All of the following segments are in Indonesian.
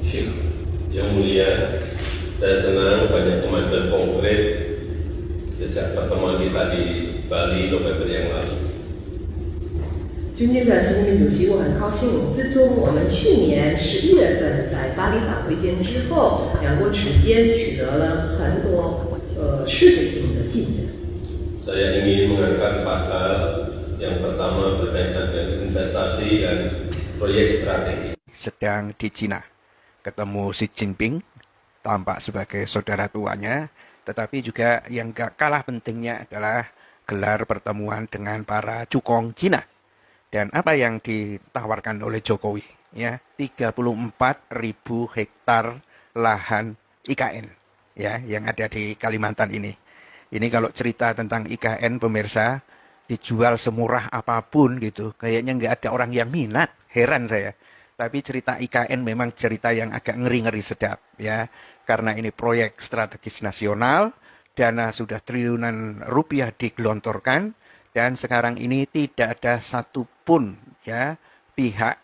Yang mulia, saya senang banyak kemajuan konkret sejak pertemuan kita di Bali November yang lalu. 尊敬的习近平主席，我很高兴，自从我们去年11月份在巴黎党会见之后，两国之间取得了很多实质性的进展。 Saya ingin mengangkat 4 hal. Yang pertama berkaitan dengan investasi dan proyek strategis. Sedang di Cina, ketemu Xi Jinping, tampak sebagai saudara tuanya, tetapi juga yang gak kalah pentingnya adalah gelar pertemuan dengan para cukong Cina. Dan apa yang ditawarkan oleh Jokowi, ya, 34.000 hektar lahan IKN, ya, yang ada di Kalimantan ini. Ini kalau cerita tentang IKN, pemirsa, dijual semurah apapun gitu, kayaknya nggak ada orang yang minat, heran saya. Tapi cerita IKN memang cerita yang agak ngeri-ngeri sedap, ya, karena ini proyek strategis nasional, dana sudah triliunan rupiah digelontorkan, dan sekarang ini tidak ada satupun, ya, pihak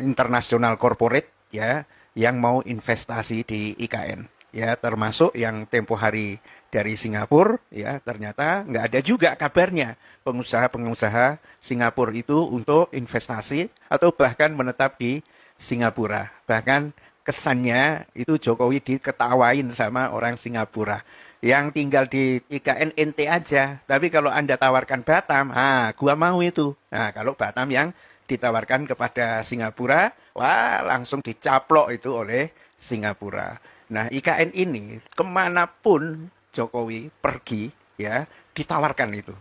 internasional corporate, ya, yang mau investasi di IKN, ya, termasuk yang tempo hari dari Singapura, ya, ternyata nggak ada juga kabarnya pengusaha-pengusaha Singapura itu untuk investasi atau bahkan menetap di Singapura. Bahkan kesannya itu Jokowi diketawain sama orang Singapura. Yang tinggal di IKN ente aja, tapi kalau Anda tawarkan Batam, gua mau itu. Nah, kalau Batam yang ditawarkan kepada Singapura, wah, langsung dicaplok itu oleh Singapura. Nah, IKN ini kemanapun Jokowi pergi, ya, ditawarkan itu,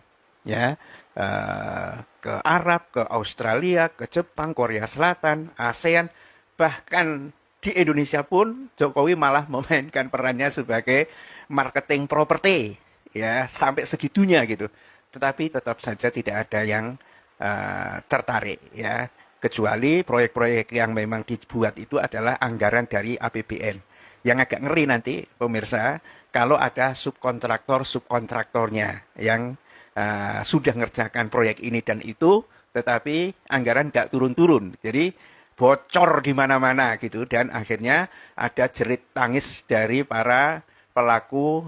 ya, ke Arab, ke Australia, ke Jepang, Korea Selatan, ASEAN, bahkan di Indonesia pun Jokowi malah memainkan perannya sebagai marketing properti, ya, sampai segitunya gitu. Tetapi tetap saja tidak ada yang tertarik, ya, kecuali proyek-proyek yang memang dibuat itu adalah anggaran dari APBN. Yang agak ngeri nanti, pemirsa, kalau ada subkontraktornya yang sudah ngerjakan proyek ini dan itu, tetapi anggaran nggak turun-turun. Jadi bocor di mana-mana gitu, dan akhirnya ada jerit tangis dari para pelaku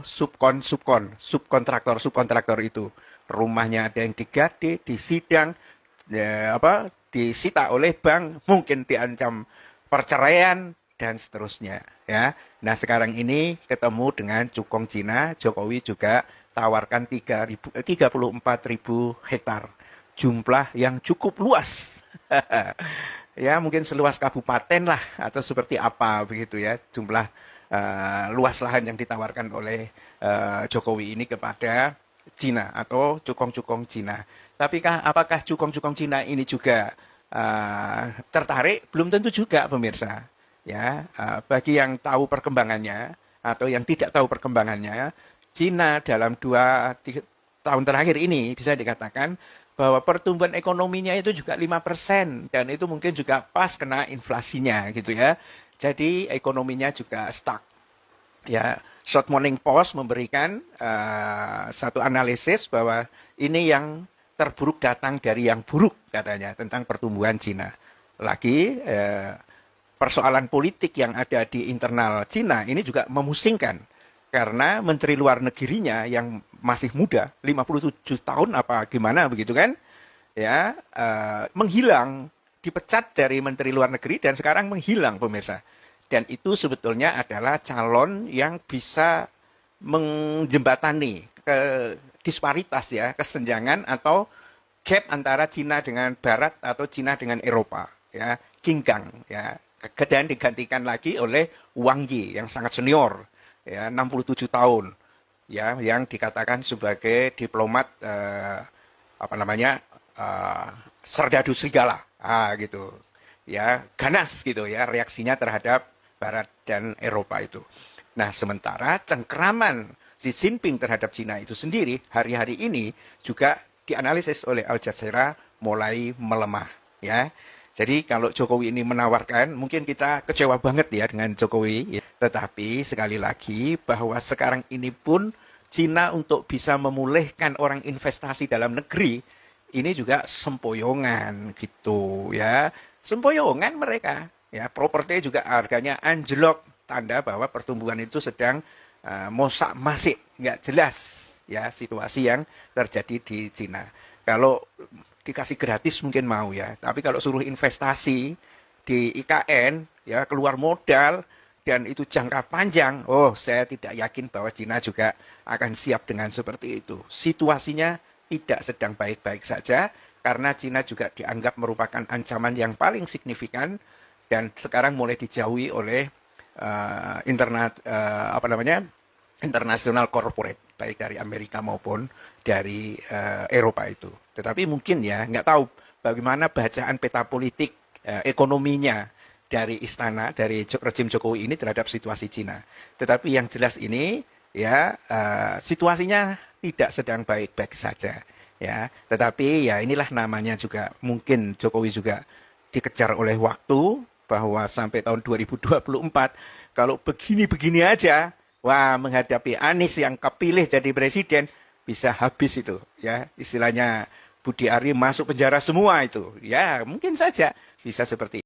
subkontraktor itu. Rumahnya ada yang digade, disidang, ya, disita oleh bank, mungkin diancam perceraian, dan seterusnya, ya. Nah, sekarang ini ketemu dengan cukong Cina, Jokowi juga tawarkan 34.000 hektar. Jumlah yang cukup luas. Ya, mungkin seluas kabupaten lah, atau seperti apa begitu, ya, jumlah luas lahan yang ditawarkan oleh Jokowi ini kepada Cina atau cukong-cukong Cina. Tapi apakah cukong-cukong Cina ini juga tertarik? Belum tentu juga, pemirsa. Ya, bagi yang tahu perkembangannya atau yang tidak tahu perkembangannya, Cina dalam 2-3 tahun terakhir ini bisa dikatakan bahwa pertumbuhan ekonominya itu juga 5%, dan itu mungkin juga pas kena inflasinya gitu, ya. Jadi ekonominya juga stuck. Ya, Short Morning Post memberikan satu analisis bahwa ini yang terburuk datang dari yang buruk, katanya, tentang pertumbuhan Cina. Lagi persoalan politik yang ada di internal Cina ini juga memusingkan, karena menteri luar negerinya yang masih muda, 57 tahun apa gimana begitu kan, ya, menghilang, dipecat dari menteri luar negeri dan sekarang menghilang, pemirsa. Dan itu sebetulnya adalah calon yang bisa menjembatani ke disparitas, ya, kesenjangan atau gap antara Cina dengan Barat atau Cina dengan Eropa, ya, King Kang, ya. Dan digantikan lagi oleh Wang Yi yang sangat senior, ya, 67 tahun, ya, yang dikatakan sebagai diplomat serdadu serigala, gitu, ya, ganas gitu, ya, reaksinya terhadap Barat dan Eropa itu. Nah, sementara cengkraman Xi Jinping terhadap Cina itu sendiri hari-hari ini juga dianalisis oleh Al Jazeera mulai melemah, ya. Jadi kalau Jokowi ini menawarkan, mungkin kita kecewa banget, ya, dengan Jokowi. Tetapi sekali lagi bahwa sekarang ini pun Cina untuk bisa memulihkan orang investasi dalam negeri, ini juga sempoyongan gitu, ya. Sempoyongan mereka, ya properti juga harganya anjlok, tanda bahwa pertumbuhan itu sedang mosak masik, nggak jelas ya situasi yang terjadi di Cina. Kalau dikasih gratis mungkin mau ya, tapi kalau suruh investasi di IKN ya keluar modal dan itu jangka panjang, oh saya tidak yakin bahwa Cina juga akan siap dengan seperti itu. Situasinya tidak sedang baik-baik saja karena Cina juga dianggap merupakan ancaman yang paling signifikan dan sekarang mulai dijauhi oleh internasional corporate baik dari Amerika maupun dari Eropa itu. Tetapi mungkin ya nggak tahu bagaimana bacaan peta politik ekonominya dari istana, dari rejim Jokowi ini terhadap situasi Cina. Tetapi yang jelas ini ya situasinya tidak sedang baik-baik saja ya. Tetapi ya inilah namanya juga mungkin Jokowi juga dikejar oleh waktu bahwa sampai tahun 2024 kalau begini-begini aja wah menghadapi Anies yang kepilih jadi presiden bisa habis itu ya istilahnya Budi Ari masuk penjara semua itu ya mungkin saja bisa seperti